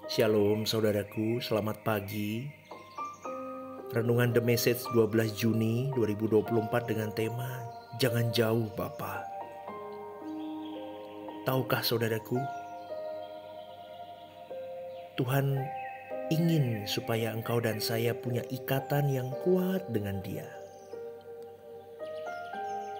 Shalom saudaraku, selamat pagi. Renungan The Message 12 Juni 2024 dengan tema Jangan Jauh Bapa. Tahukah saudaraku, Tuhan ingin supaya engkau dan saya punya ikatan yang kuat dengan Dia.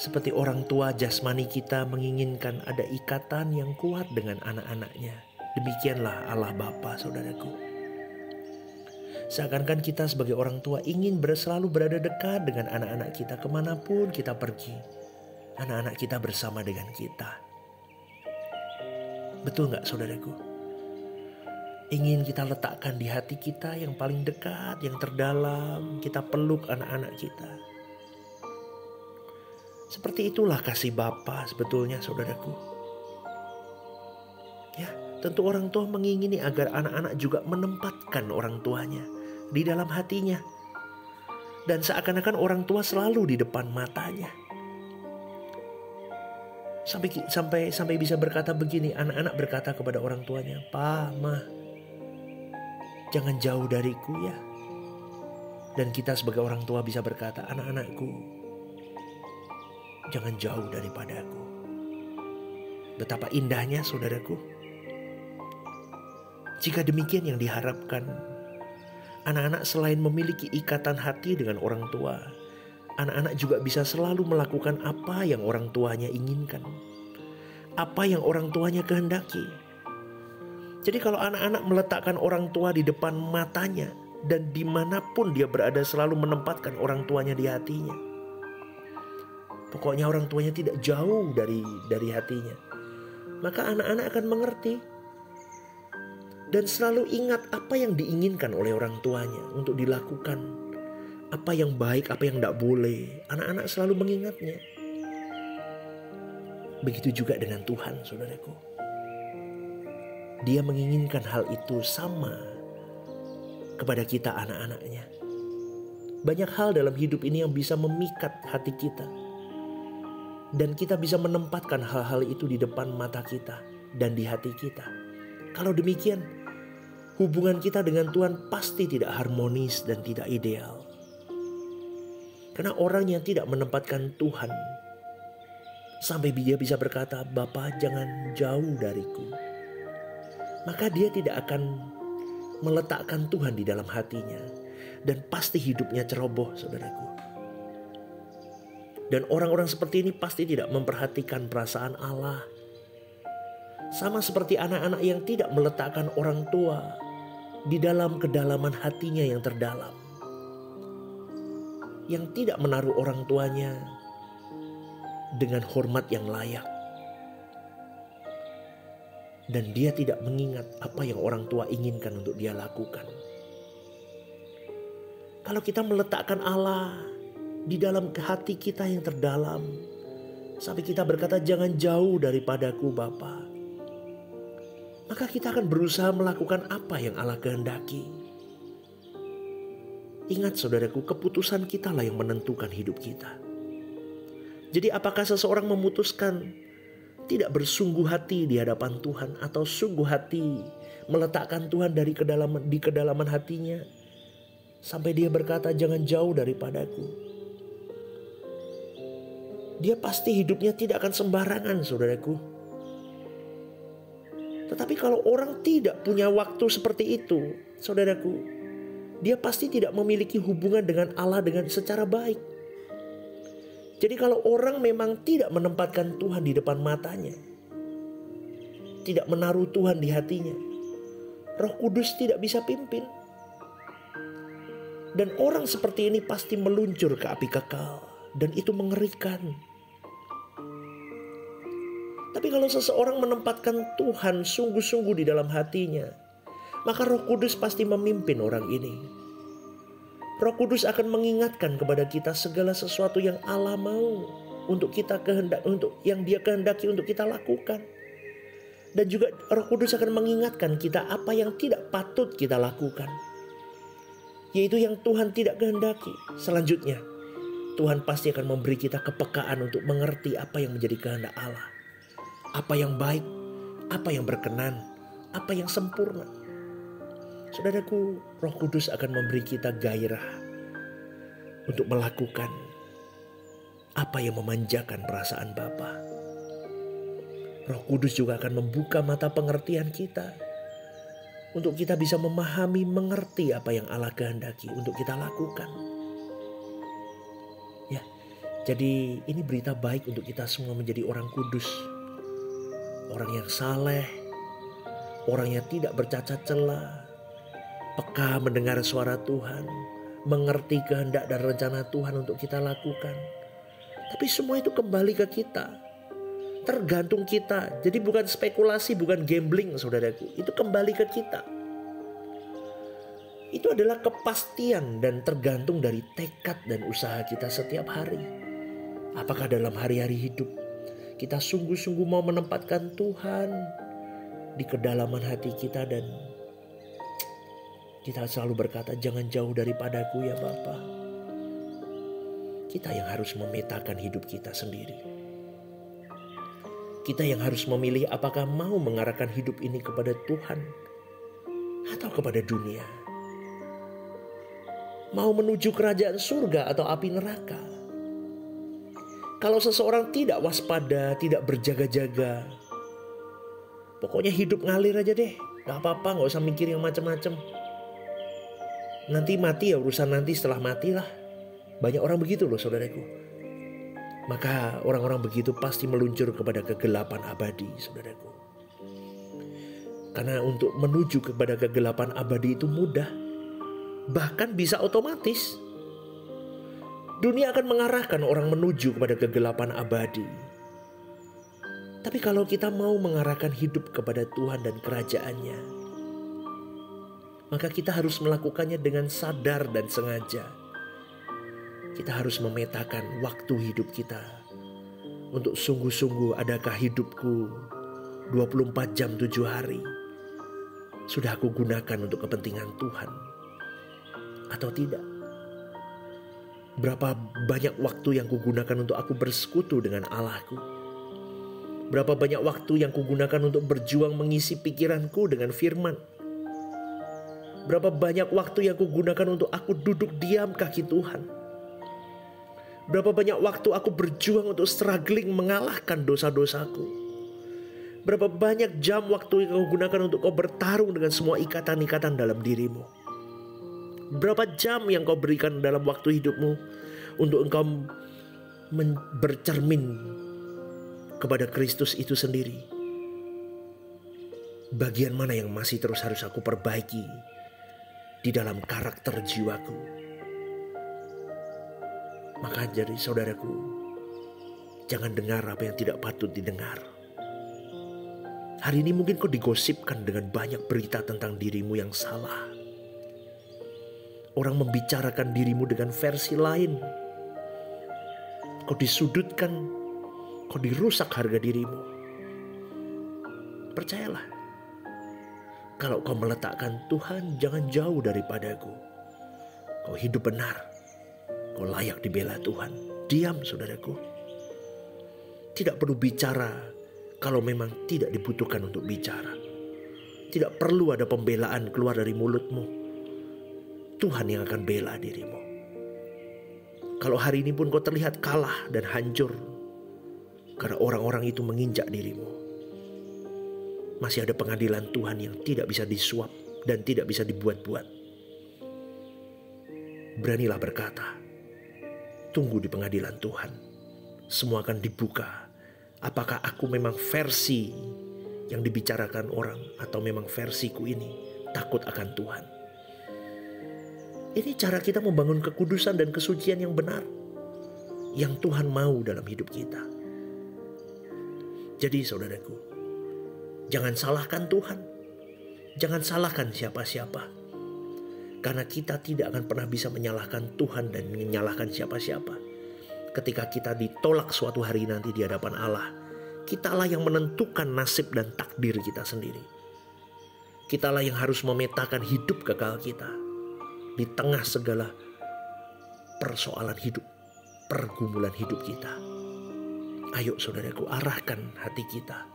Seperti orang tua jasmani kita menginginkan ada ikatan yang kuat dengan anak-anaknya, demikianlah Allah Bapa, saudaraku. Seakan-akan kita sebagai orang tua ingin selalu berada dekat dengan anak-anak kita kemanapun kita pergi. Anak-anak kita bersama dengan kita. Betul gak saudaraku? Ingin kita letakkan di hati kita yang paling dekat, yang terdalam. Kita peluk anak-anak kita. Seperti itulah kasih Bapa sebetulnya saudaraku. Ya, tentu orang tua mengingini agar anak-anak juga menempatkan orang tuanya di dalam hatinya. Dan seakan-akan orang tua selalu di depan matanya. Sampai bisa berkata begini, anak-anak berkata kepada orang tuanya, "Pa, Ma, jangan jauh dariku ya." Dan kita sebagai orang tua bisa berkata, "Anak-anakku, jangan jauh daripadaku." Betapa indahnya saudaraku. Jika demikian yang diharapkan, anak-anak selain memiliki ikatan hati dengan orang tua, anak-anak juga bisa selalu melakukan apa yang orang tuanya inginkan, apa yang orang tuanya kehendaki. Jadi kalau anak-anak meletakkan orang tua di depan matanya, dan dimanapun dia berada selalu menempatkan orang tuanya di hatinya, pokoknya orang tuanya tidak jauh dari hatinya, maka anak-anak akan mengerti dan selalu ingat apa yang diinginkan oleh orang tuanya untuk dilakukan. Apa yang baik, apa yang tidak boleh. Anak-anak selalu mengingatnya. Begitu juga dengan Tuhan, saudaraku. Dia menginginkan hal itu sama kepada kita anak-anaknya. Banyak hal dalam hidup ini yang bisa memikat hati kita. Dan kita bisa menempatkan hal-hal itu di depan mata kita dan di hati kita. Kalau demikian, hubungan kita dengan Tuhan pasti tidak harmonis dan tidak ideal. Karena orang yang tidak menempatkan Tuhan, sampai dia bisa berkata, "Bapa, jangan jauh dariku," maka dia tidak akan meletakkan Tuhan di dalam hatinya. Dan pasti hidupnya ceroboh, saudaraku. Dan orang-orang seperti ini pasti tidak memperhatikan perasaan Allah. Sama seperti anak-anak yang tidak meletakkan orang tua di dalam kedalaman hatinya yang terdalam. Yang tidak menaruh orang tuanya dengan hormat yang layak. Dan dia tidak mengingat apa yang orang tua inginkan untuk dia lakukan. Kalau kita meletakkan Allah di dalam hati kita yang terdalam, sampai kita berkata, "Jangan jauh daripadaku Bapa," maka kita akan berusaha melakukan apa yang Allah kehendaki. Ingat saudaraku, keputusan kita lah yang menentukan hidup kita. Jadi apakah seseorang memutuskan tidak bersungguh hati di hadapan Tuhan, atau sungguh hati meletakkan Tuhan di kedalaman hatinya, sampai dia berkata, "Jangan jauh daripadaku," dia pasti hidupnya tidak akan sembarangan, saudaraku. Tetapi kalau orang tidak punya waktu seperti itu, saudaraku, dia pasti tidak memiliki hubungan dengan Allah dengan secara baik. Jadi kalau orang memang tidak menempatkan Tuhan di depan matanya, tidak menaruh Tuhan di hatinya, Roh Kudus tidak bisa pimpin. Dan orang seperti ini pasti meluncur ke api kekal. Dan itu mengerikan. Tapi kalau seseorang menempatkan Tuhan sungguh-sungguh di dalam hatinya, maka Roh Kudus pasti memimpin orang ini. Roh Kudus akan mengingatkan kepada kita segala sesuatu yang Allah mau untuk kita untuk yang Dia kehendaki untuk kita lakukan. Dan juga Roh Kudus akan mengingatkan kita apa yang tidak patut kita lakukan, yaitu yang Tuhan tidak kehendaki. Selanjutnya, Tuhan pasti akan memberi kita kepekaan untuk mengerti apa yang menjadi kehendak Allah. Apa yang baik, apa yang berkenan, apa yang sempurna. Saudaraku, Roh Kudus akan memberi kita gairah untuk melakukan apa yang memanjakan perasaan Bapa. Roh Kudus juga akan membuka mata pengertian kita untuk kita bisa memahami, mengerti apa yang Allah kehendaki untuk kita lakukan. Ya, jadi ini berita baik untuk kita semua menjadi orang kudus, orang yang saleh, orang yang tidak bercacat celah, peka mendengar suara Tuhan, mengerti kehendak dan rencana Tuhan untuk kita lakukan. Tapi semua itu kembali ke kita, tergantung kita. Jadi bukan spekulasi, bukan gambling saudaraku, itu kembali ke kita. Itu adalah kepastian dan tergantung dari tekad dan usaha kita setiap hari. Apakah dalam hari-hari hidup kita sungguh-sungguh mau menempatkan Tuhan di kedalaman hati kita, dan kita selalu berkata, jangan jauh daripadaku ya Bapa. Kita yang harus memetakan hidup kita sendiri. Kita yang harus memilih apakah mau mengarahkan hidup ini kepada Tuhan atau kepada dunia. Mau menuju kerajaan surga atau api neraka. Kalau seseorang tidak waspada, tidak berjaga-jaga, pokoknya hidup ngalir aja deh. Gak apa-apa, gak usah mikir yang macam-macam. Nanti mati ya urusan nanti, setelah mati lah. Banyak orang begitu loh saudaraku. Maka orang-orang begitu pasti meluncur kepada kegelapan abadi saudaraku. Karena untuk menuju kepada kegelapan abadi itu mudah. Bahkan bisa otomatis. Dunia akan mengarahkan orang menuju kepada kegelapan abadi. Tapi kalau kita mau mengarahkan hidup kepada Tuhan dan kerajaannya, maka kita harus melakukannya dengan sadar dan sengaja. Kita harus memetakan waktu hidup kita untuk sungguh-sungguh, adakah hidupku 24 jam 7 hari sudah aku gunakan untuk kepentingan Tuhan atau tidak? Berapa banyak waktu yang kugunakan untuk aku bersekutu dengan Allahku? Berapa banyak waktu yang kugunakan untuk berjuang mengisi pikiranku dengan firman? Berapa banyak waktu yang kugunakan untuk aku duduk diam kaki Tuhan? Berapa banyak waktu aku berjuang untuk struggling mengalahkan dosa-dosaku? Berapa banyak jam waktu yang kau gunakan untuk kau bertarung dengan semua ikatan-ikatan dalam dirimu? Berapa jam yang kau berikan dalam waktu hidupmu untuk engkau bercermin kepada Kristus itu sendiri? Bagian mana yang masih terus harus aku perbaiki di dalam karakter jiwaku? Maka jadi saudaraku, jangan dengar apa yang tidak patut didengar. Hari ini mungkin kau digosipkan dengan banyak berita tentang dirimu yang salah. Orang membicarakan dirimu dengan versi lain. Kau disudutkan, kau dirusak harga dirimu. Percayalah, kalau kau meletakkan Tuhan jangan jauh daripadaku, kau hidup benar. Kau layak dibela Tuhan. Diam saudaraku. Tidak perlu bicara kalau memang tidak dibutuhkan untuk bicara. Tidak perlu ada pembelaan keluar dari mulutmu. Tuhan yang akan bela dirimu. Kalau hari ini pun kau terlihat kalah dan hancur karena orang-orang itu menginjak dirimu, masih ada pengadilan Tuhan yang tidak bisa disuap dan tidak bisa dibuat-buat. Beranilah berkata, tunggu di pengadilan Tuhan. Semua akan dibuka. Apakah aku memang versi yang dibicarakan orang atau memang versiku ini takut akan Tuhan? Ini cara kita membangun kekudusan dan kesucian yang benar, yang Tuhan mau dalam hidup kita. Jadi saudaraku, jangan salahkan Tuhan. Jangan salahkan siapa-siapa. Karena kita tidak akan pernah bisa menyalahkan Tuhan dan menyalahkan siapa-siapa. Ketika kita ditolak suatu hari nanti di hadapan Allah, kitalah yang menentukan nasib dan takdir kita sendiri. Kitalah yang harus memetakan hidup kekal kita di tengah segala persoalan hidup, pergumulan hidup kita. Ayo saudaraku, arahkan hati kita,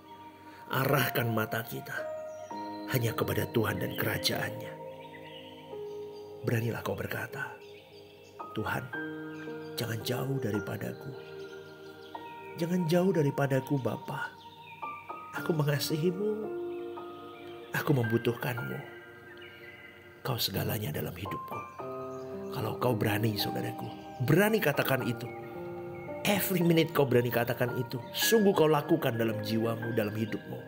arahkan mata kita hanya kepada Tuhan dan kerajaannya. Beranilah kau berkata, Tuhan, jangan jauh daripadaku. Jangan jauh daripadaku Bapa. Aku mengasihimu. Aku membutuhkanmu. Kau segalanya dalam hidupku. Kalau kau berani, saudaraku, berani katakan itu. Every minute kau berani katakan itu. Sungguh kau lakukan dalam jiwamu, dalam hidupmu.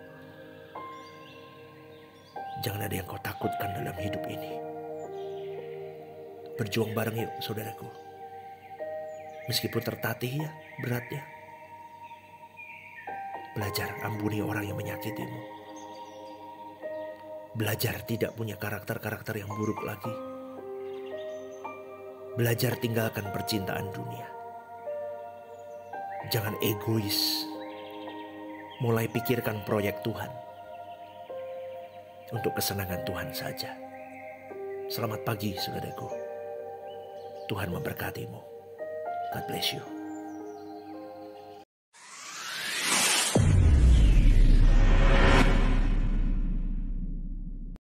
Jangan ada yang kau takutkan dalam hidup ini. Berjuang bareng yuk saudaraku. Meskipun tertatih ya, berat ya. Belajar ampuni orang yang menyakitimu. Belajar tidak punya karakter-karakter yang buruk lagi. Belajar tinggalkan percintaan dunia. Jangan egois. Mulai pikirkan proyek Tuhan. Untuk kesenangan Tuhan saja. Selamat pagi saudaraku. Tuhan memberkatimu. God bless you.